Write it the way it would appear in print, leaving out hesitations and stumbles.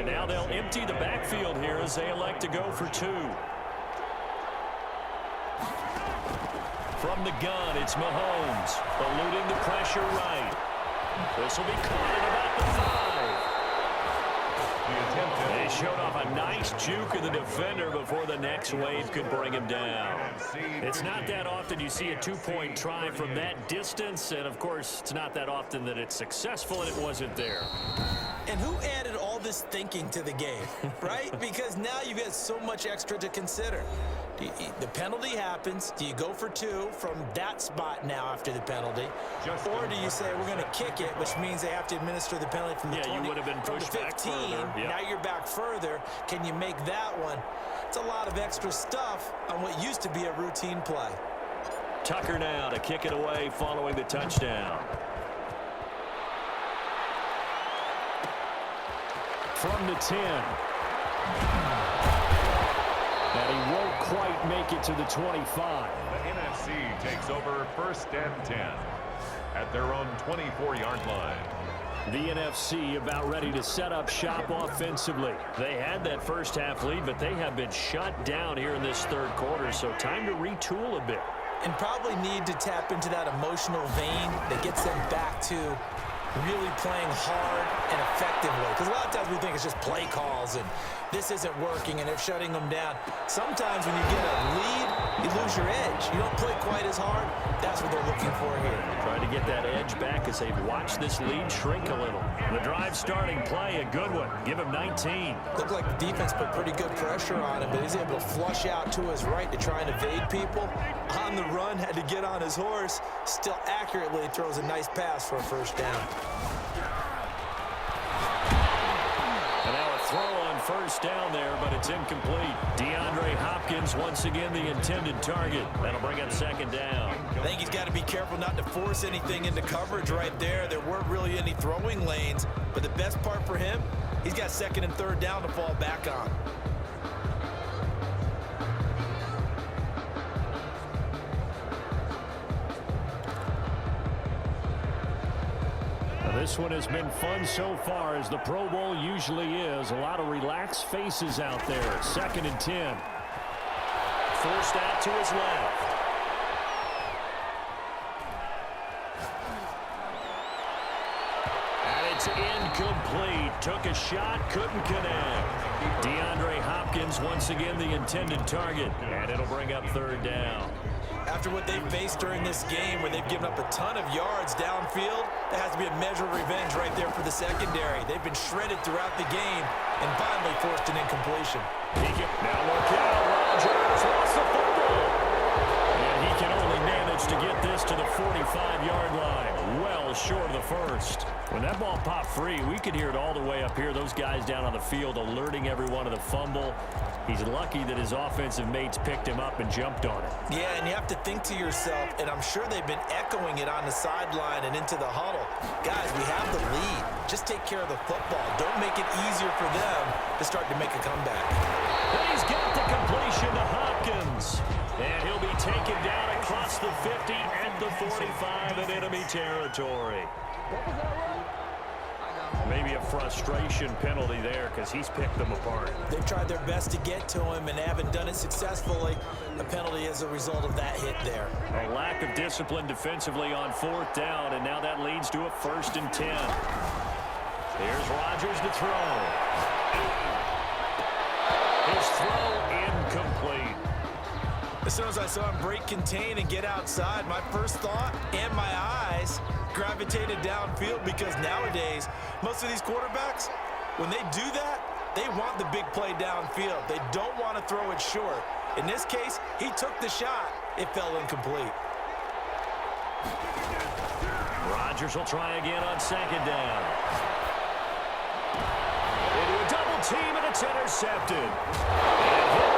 And now they'll empty the backfield here as they elect to go for 2. From the gun, it's Mahomes, eluding the pressure right. This will be caught at about the 5. They showed off a nice juke of the defender before the next wave could bring him down. It's not that often you see a 2-point try from that distance, and of course, it's not that often that it's successful, and it wasn't there. And who added all this thinking to the game, right? Because now you get so much extra to consider. The penalty happens. Do you go for 2 from that spot now after the penalty? Or do you say, we're going to kick it, which means they have to administer the penalty from the 20, you would have been pushed from the 15. Back further. Yep. Now you're back further. Can you make that one? It's a lot of extra stuff on what used to be a routine play. Tucker now to kick it away following the touchdown. From the 10. And he won't quite make it to the 25. The NFC takes over 1st and 10 at their own 24-yard line. The NFC about ready to set up shop offensively. They had that first half lead, but they have been shut down here in this third quarter, so time to retool a bit. And probably need to tap into that emotional vein that gets them back to really playing hard and effectively. Because a lot of times we think it's just play calls and this isn't working and they're shutting them down. Sometimes when you get a lead, you lose your edge. You don't play quite as hard. That's what they're looking for here. Trying to get that edge back as they've watched this lead shrink a little. The drive starting play, a good one. Give him 19. Looked like the defense put pretty good pressure on him, but he's able to flush out to his right to try and evade people. On the run, had to get on his horse. Still accurately throws a nice pass for a first down. And now a throw on first down there, but it's incomplete. DeAndre Hopkins once again the intended target. That'll bring up second down. I think he's got to be careful not to force anything into coverage right there. There weren't really any throwing lanes, but the best part for him, he's got second and third down to fall back on. This one has been fun so far, as the Pro Bowl usually is. A lot of relaxed faces out there. 2nd and 10. Forced out to his left. And it's incomplete. Took a shot, couldn't connect. DeAndre Hopkins once again the intended target. And it'll bring up third down. After what they've faced during this game, where they've given up a ton of yards downfield, there has to be a measure of revenge right there for the secondary. They've been shredded throughout the game and finally forced an incompletion. Now look out, Rodgers lost the football. And he can only manage to get this to the 45-yard line. Well short of the first. When that ball popped free, we could hear it all the way up here. Those guys down on the field alerting everyone of the fumble. He's lucky that his offensive mates picked him up and jumped on it. Yeah, and you have to think to yourself, and I'm sure they've been echoing it on the sideline and into the huddle. Guys, we have the lead. Just take care of the football. Don't make it easier for them to start to make a comeback. And he's got the completion to Hopkins. And he'll be taken down across the 50 and the 45 in enemy territory. Maybe a frustration penalty there because he's picked them apart. They've tried their best to get to him and haven't done it successfully. The penalty is a result of that hit there. A lack of discipline defensively on 4th down, and now that leads to a 1st and 10. Here's Rodgers to throw. His throw incomplete. As soon as I saw him break contain and get outside, my first thought and my eyes gravitated downfield, because nowadays, most of these quarterbacks, when they do that, they want the big play downfield. They don't want to throw it short. In this case, he took the shot. It fell incomplete. Rodgers will try again on 2nd down. Into a double team, and it's intercepted. And